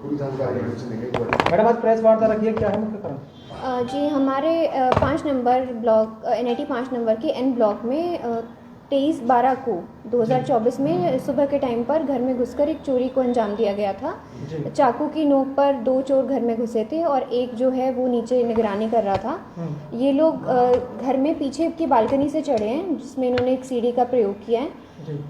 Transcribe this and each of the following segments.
पूरी जानकारी मैडम आज प्रेस वार्ता रखी है, क्या है मुख्य कारण? जी हमारे 5 नंबर ब्लॉक NIT 5 नंबर के N ब्लॉक में 23/12 को 2024 में सुबह के टाइम पर घर में घुसकर एक चोरी को अंजाम दिया गया था। चाकू की नोक पर 2 चोर घर में घुसे थे और एक जो है वो नीचे निगरानी कर रहा था। ये लोग घर में पीछे की बालकनी से चढ़े हैं, जिसमें इन्होंने एक सीढ़ी का प्रयोग किया है।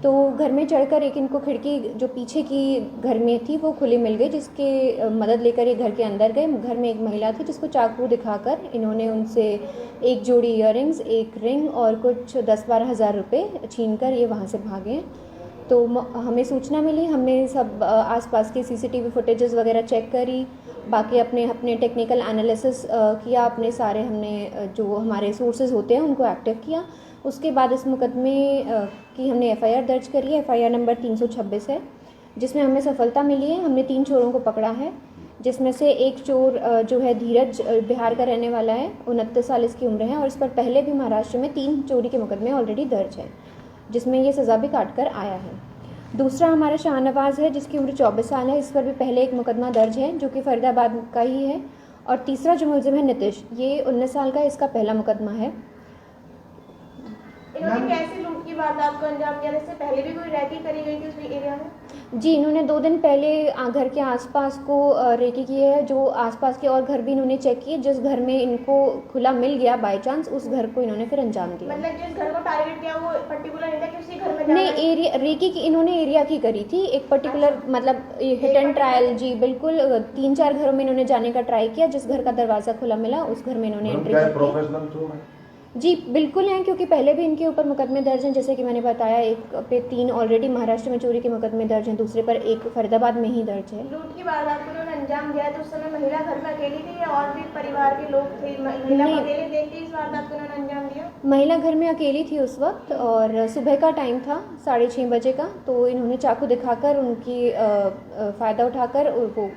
तो घर में चढ़कर एक इनको खिड़की जो पीछे की घर में थी वो खुली मिल गई, जिसके मदद लेकर ये घर के अंदर गए। घर में एक महिला थी जिसको चाकू दिखाकर इन्होंने उनसे एक जोड़ी इयररिंग्स, एक रिंग और कुछ 10-12 हज़ार रुपये छीनकर ये वहाँ से भागे। तो हमें सूचना मिली, हमने सब आसपास के CCTV फुटेजेस वगैरह चेक करी, बाकी अपने टेक्निकल एनालिसिस किया, अपने सारे हमने जो हमारे सोर्सेज होते हैं उनको एक्टिव किया। उसके बाद इस मुकदमे की हमने FIR दर्ज करी है। FIR नंबर 326 है, जिसमें हमें सफलता मिली है। हमने 3 चोरों को पकड़ा है, जिसमें से एक चोर जो है धीरज बिहार का रहने वाला है, 29 साल इसकी उम्र है और इस पर पहले भी महाराष्ट्र में 3 चोरी के मुकदमे ऑलरेडी दर्ज है, जिसमें ये सज़ा भी काट कर आया है। दूसरा हमारा शाहनवाज़ है, जिसकी उम्र 24 साल है। इस पर भी पहले एक मुकदमा दर्ज है जो कि फरीदाबाद का ही है। और तीसरा जो मुलजिम है नितिश, ये 19 साल का, इसका पहला मुकदमा है। इन्होंने कैसे लूट की वारदात को अंजाम दिया? इससे पहले भी कोई रैकी करी गई थी उस एरिया में? जी, इन्होंने 2 दिन पहले घर के आसपास को रेकी की है। जो आसपास के और घर भी इन्होंने चेक किए, जिस घर में इनको खुला मिल गया बाय चांस, उस घर को इन्होंने फिर अंजाम दिया। मतलब जिस घर को टारगेट किया वो पर्टिकुलर नहीं था कि उसी घर में जाना नहीं, एरिया रेकी की इन्होंने एरिया की करी थी, एक पर्टिकुलर मतलब हिट एंड ट्रायल। जी बिल्कुल, 3-4 घरों में इन्होंने जाने का ट्राई किया। जिस घर का दरवाज़ा खुला मिला उस घर में इन्होंने एंट्री की। जी बिल्कुल हैं, क्योंकि पहले भी इनके ऊपर मुकदमे दर्ज हैं। जैसे कि मैंने बताया, एक पे 3 ऑलरेडी महाराष्ट्र में चोरी के मुकदमे दर्ज हैं, दूसरे पर एक फरीदाबाद में ही दर्ज है। लूट की वारदात को उन्होंने अंजाम दिया तो उस समय महिला घर में अकेली थी या और भी परिवार के लोग थे? महिला को अकेले देख के इस वारदात को उन्होंने अंजाम दिया? महिला घर में अकेली थी उस वक्त और सुबह का टाइम था, 6:30 बजे का। तो इन्होंने चाकू दिखाकर उनकी फ़ायदा उठाकर वो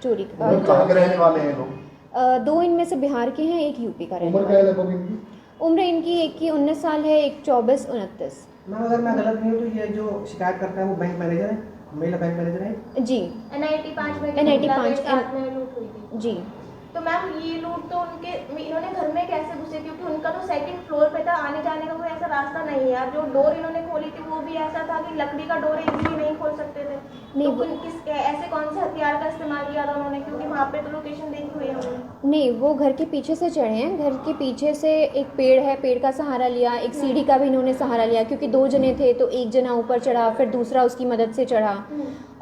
चोरी का। कहाँ के रहने वाले हैं लोग? 2 इनमें से बिहार के हैं, एक यूपी का रहने उम्र वाला क्या है। है लगभग इनकी? उम्र इनकी एक की 19 साल है, एक 24-29। मैम अगर मैं गलत नहीं हूँ तो ये जो शिकायत करता है वो बैंक मैनेजर है, महिला बैंक मैनेजर है? जी, NIT 5 में NIT 5 साथ में लूट हुई थी। जी। तो मैम ये लूट तो इन्होंने घर में कैसे घुसे? क्योंकि उनका तो 2nd फ्लोर पे था, आने जाने का कोई ऐसा रास्ता नहीं है यार। जो डोर इन्होंने खोली थी वो भी ऐसा था कि लकड़ी का डोर इजीली नहीं खोल सकते थे। नहीं, तो ऐसे कौन से हथियार का इस्तेमाल किया था उन्होंने? क्योंकि वहाँ पे तो लोकेशन देखी हुई है हमने। नहीं, वो घर के पीछे से चढ़े हैं। घर के पीछे से एक पेड़ है, पेड़ का सहारा लिया, एक सीढ़ी का भी इन्होंने सहारा लिया, क्योंकि 2 जने थे तो एक जना ऊपर चढ़ा, फिर दूसरा उसकी मदद से चढ़ा।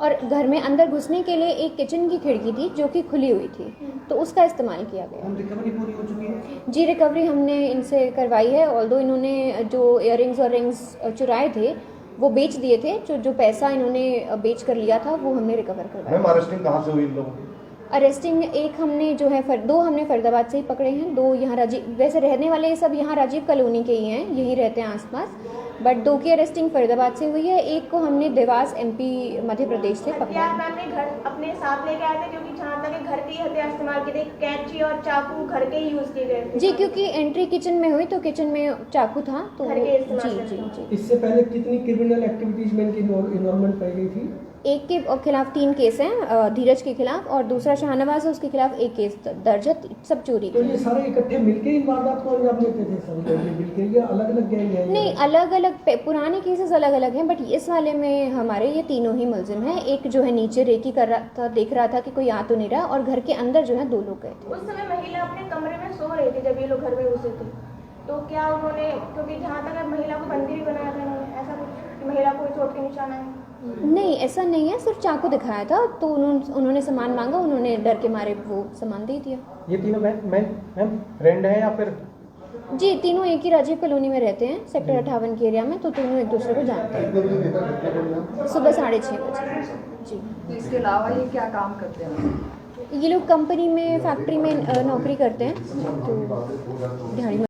और घर में अंदर घुसने के लिए एक किचन की खिड़की थी जो कि खुली हुई थी, तो उसका इस्तेमाल किया गया। रिकवरी पूरी हो चुकी है? जी, रिकवरी हमने इनसे करवाई है। ऑल्दो इन्होंने जो इयररिंग्स और रिंग्स चुराए थे वो बेच दिए थे। जो पैसा इन्होंने बेच कर लिया था वो हमने रिकवर करवाया। मैम अरेस्टिंग कहाँ से हुई इन लोगों की? अरेस्टिंग एक हमने जो है 2 हमने फरीदाबाद से ही पकड़े हैं, 2 यहाँ राजीव, वैसे रहने वाले ये सब यहाँ राजीव कॉलोनी के ही हैं, यही रहते हैं आसपास, बट 2 की अरेस्टिंग फरीदाबाद से हुई है। एक को हमने देवास MP मध्य प्रदेश से पकड़ा हथियार है। मैम ने घर अपने साथ लेके आए थे? क्योंकि जहाँ तक घर के ही हथियार इस्तेमाल किए थे, कैंची और चाकू घर के ही यूज किए गए थे। जी, क्योंकि एंट्री किचन में हुई तो किचन में चाकू था तो घर के इस्तेमाल जी करते जी हैं। जी। इससे पहले कितनी क्रिमिनल एक्टिविटीज में इनकी इन्वॉल्वमेंट पाई गई थी? एक के खिलाफ 3 केस हैं, धीरज के खिलाफ, और दूसरा शाहनवाज है उसके खिलाफ 1 केस दर्ज है, सब चोरी तो के। ये सारे इकट्ठे मिलके इन वारदात को अंजाम देते थे सभी लोग मिलके, या अलग अलग गैंग है? नहीं, अलग अलग पुराने केसेस अलग अलग हैं, बट इस वाले में हमारे ये तीनों ही मुलजिम हैं। एक जो है नीचे रेकी कर रहा था, देख रहा था कि कोई आ तो नहीं रहा, और घर के अंदर जो है 2 लोग गए थे। उस समय महिला अपने कमरे में सो रही थी जब ये लोग घर में घुसे थे, तो क्या उन्होंने, क्योंकि जहाँ तक महिला को बंदी भी बनाया था इन्होंने, ऐसा कुछ कि महिला को चोट के निशान आए? नहीं, ऐसा नहीं है, सिर्फ चाकू दिखाया था तो उन्होंने सामान मांगा, उन्होंने डर के मारे वो सामान दे दिया। ये तीनों मैम फ्रेंड है या फिर? जी, तीनों एक ही राजीव कॉलोनी में रहते हैं, सेक्टर 58 के एरिया में, तो तीनों एक दूसरे को जानते हैं। सुबह 6:30 बजे। जी। इसके अलावा ये क्या काम करते हैं? ये लोग कंपनी में, फैक्ट्री में नौकरी करते हैं, तो दिहाड़ी